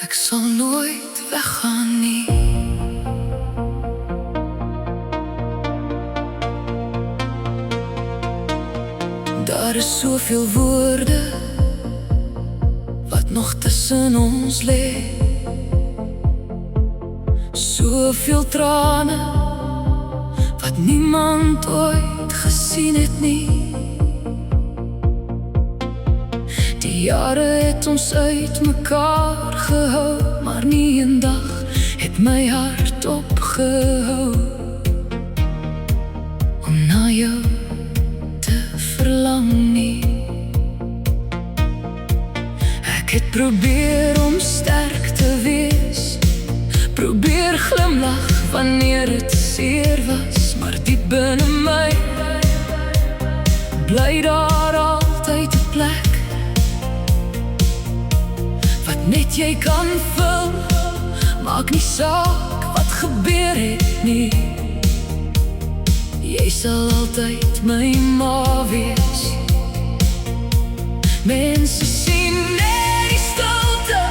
Ek sal nooit weggaan nie. Daar is soveel woorde wat nog tussen ons lê, soveel trane wat niemand ooit gesien het nie. Die jare het ons uit mekaar gehou, maar nie een dag het my hart opgehou om na jou te verlang nie. Ek het probeer om sterk te wees, probeer glimlag wanneer het seer was, maar diep binne my bly daar altyd 'n plek wat net jy kan vul. Maak nie saak wat gebeur het nie, jy sal altyd my ma wees. Mense sien net die stilte,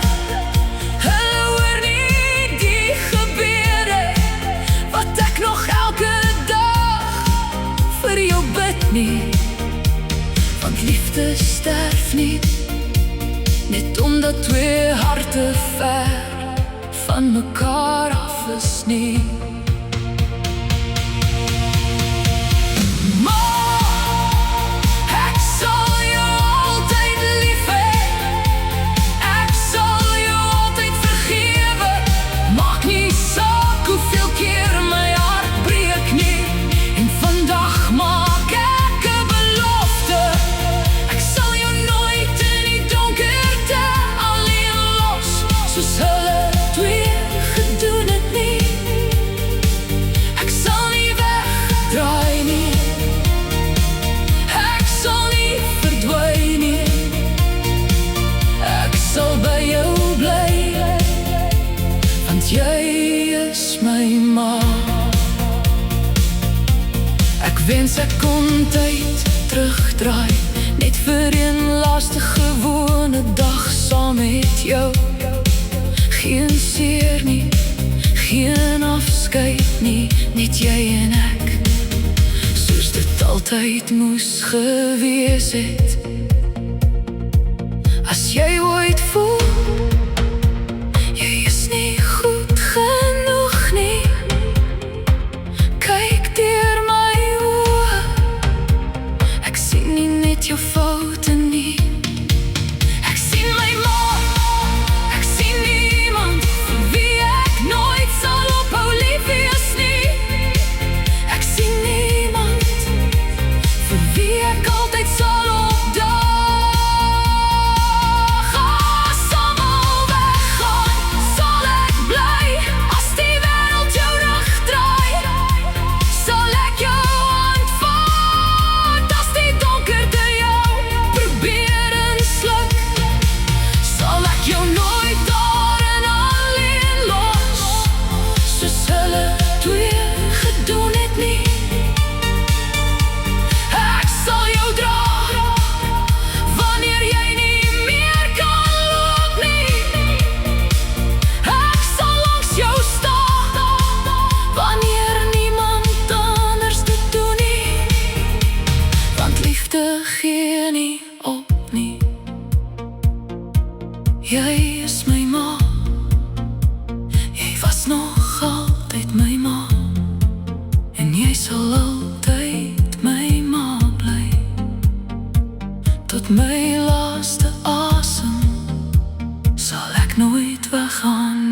hulle hoor nie die gebeure wat ek nog elke dag vir jou bid nie. Want liefde sterf nie, net omdat twee harte ver van mekaar af is nie. Jy is my ma. Ek wens ek kon tyd terugdraai, net vir een laaste gewone dag saam met jou. Geen seer nie, geen afskeid nie, net jy en ek, soos dit altyd moes gewees het. As jy ooit voel jou foute nie, ek sien my ma, ek sien niemand vir wie ek nooit sal ophou lief wees nie. Ek sien niemand vir wie ek altyd sal opdaag. As almal weggaan, sal ek bly. As die wêreld jou rug draai, sal ek jou aanvaar. As die donkerte gee nie op nie. Jy is my ma, jy was nog altyd my ma, en jy sal altyd my ma bly, tot my laaste asem sal ek nooit weggaan.